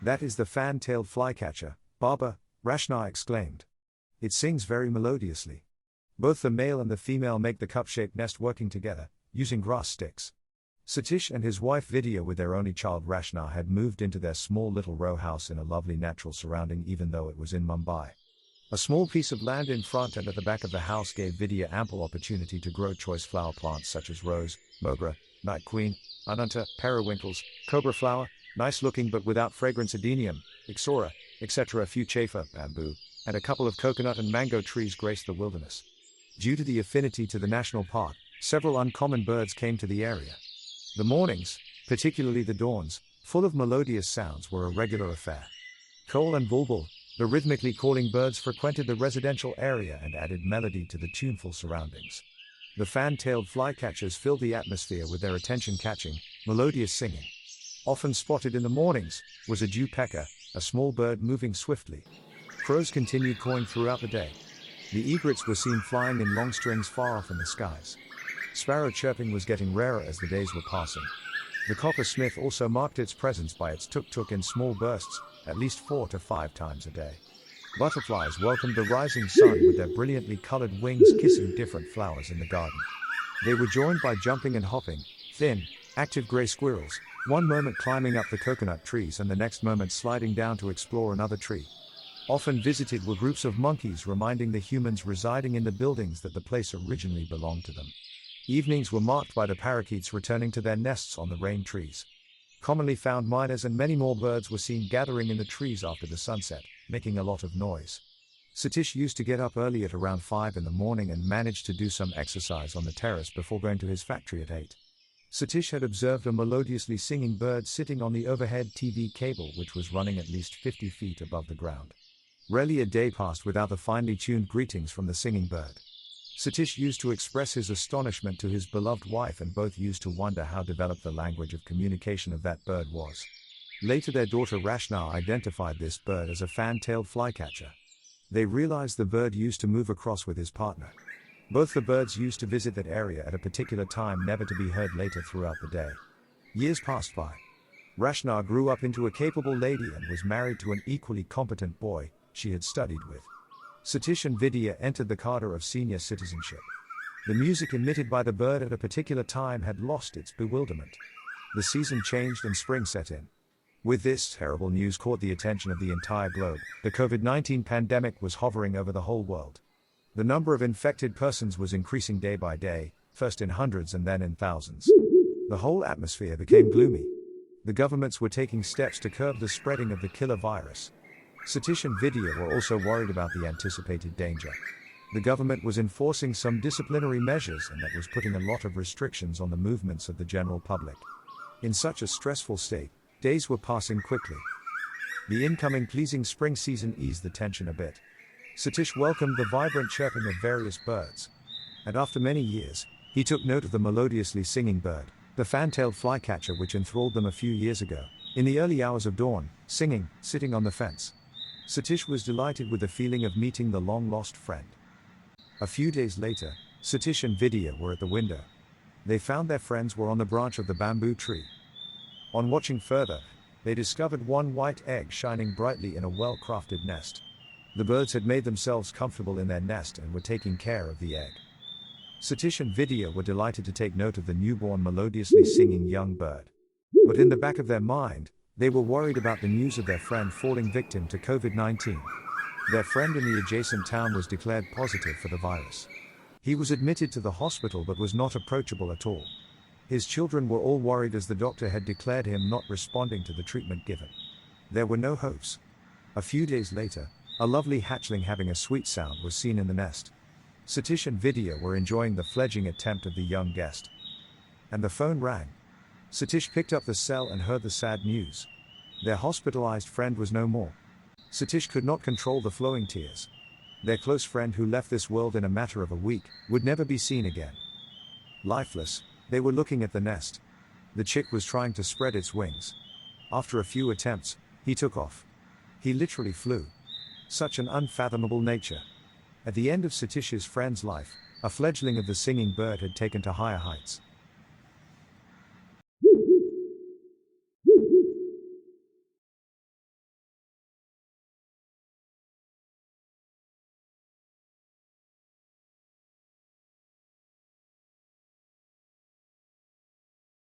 That is the fan-tailed flycatcher, Baba, Rashna exclaimed. It sings very melodiously. Both the male and the female make the cup-shaped nest working together, using grass sticks. Satish and his wife Vidya with their only child Rashna had moved into their small little row house in a lovely natural surrounding even though it was in Mumbai. A small piece of land in front and at the back of the house gave Vidya ample opportunity to grow choice flower plants such as rose, mogra, night queen, ananta, periwinkles, cobra flower, nice looking but without fragrance adenium, ixora, etc. A few chafer, bamboo, and a couple of coconut and mango trees graced the wilderness. Due to the affinity to the national park, several uncommon birds came to the area. The mornings, particularly the dawns, full of melodious sounds were a regular affair. Cole and bulbul, the rhythmically calling birds frequented the residential area and added melody to the tuneful surroundings. The fan-tailed flycatchers filled the atmosphere with their attention-catching, melodious singing. Often spotted in the mornings, was a dewpecker, a small bird moving swiftly. Crows continued cawing throughout the day. The egrets were seen flying in long strings far off in the skies. Sparrow chirping was getting rarer as the days were passing. The coppersmith also marked its presence by its tuk-tuk in small bursts, at least 4 to 5 times a day. Butterflies welcomed the rising sun with their brilliantly colored wings kissing different flowers in the garden. They were joined by jumping and hopping, thin, active gray squirrels, one moment climbing up the coconut trees and the next moment sliding down to explore another tree. Often visited were groups of monkeys reminding the humans residing in the buildings that the place originally belonged to them. Evenings were marked by the parakeets returning to their nests on the rain trees. Commonly found miners and many more birds were seen gathering in the trees after the sunset, making a lot of noise. Satish used to get up early at around 5 in the morning and managed to do some exercise on the terrace before going to his factory at 8. Satish had observed a melodiously singing bird sitting on the overhead TV cable which was running at least 50 feet above the ground. Rarely a day passed without the finely tuned greetings from the singing bird. Satish used to express his astonishment to his beloved wife and both used to wonder how developed the language of communication of that bird was. Later their daughter Rashna identified this bird as a fan-tailed flycatcher. They realized the bird used to move across with his partner. Both the birds used to visit that area at a particular time never to be heard later throughout the day. Years passed by. Rashna grew up into a capable lady and was married to an equally competent boy she had studied with. Satish and Vidya entered the cadre of senior citizenship. The music emitted by the bird at a particular time had lost its bewilderment. The season changed and spring set in. With this, terrible news caught the attention of the entire globe. The COVID-19 pandemic was hovering over the whole world. The number of infected persons was increasing day by day, first in hundreds and then in thousands. The whole atmosphere became gloomy. The governments were taking steps to curb the spreading of the killer virus. Satish and Vidya were also worried about the anticipated danger. The government was enforcing some disciplinary measures and that was putting a lot of restrictions on the movements of the general public. In such a stressful state, days were passing quickly. The incoming pleasing spring season eased the tension a bit. Satish welcomed the vibrant chirping of various birds. And after many years, he took note of the melodiously singing bird, the fan-tailed flycatcher which enthralled them a few years ago, in the early hours of dawn, singing, sitting on the fence. Satish was delighted with the feeling of meeting the long-lost friend. A few days later, Satish and Vidya were at the window. They found their friends were on the branch of the bamboo tree. On watching further, they discovered one white egg shining brightly in a well-crafted nest. The birds had made themselves comfortable in their nest and were taking care of the egg. Satish and Vidya were delighted to take note of the newborn melodiously singing young bird. But in the back of their mind, they were worried about the news of their friend falling victim to COVID-19. Their friend in the adjacent town was declared positive for the virus. He was admitted to the hospital but was not approachable at all. His children were all worried as the doctor had declared him not responding to the treatment given. There were no hopes. A few days later, a lovely hatchling having a sweet sound was seen in the nest. Satish and Vidya were enjoying the fledgling attempt of the young guest. And the phone rang. Satish picked up the cell and heard the sad news. Their hospitalized friend was no more. Satish could not control the flowing tears. Their close friend who left this world in a matter of a week would never be seen again. Lifeless, they were looking at the nest. The chick was trying to spread its wings. After a few attempts, he took off. He literally flew. Such an unfathomable nature. At the end of Satish's friend's life, a fledgling of the singing bird had taken to higher heights.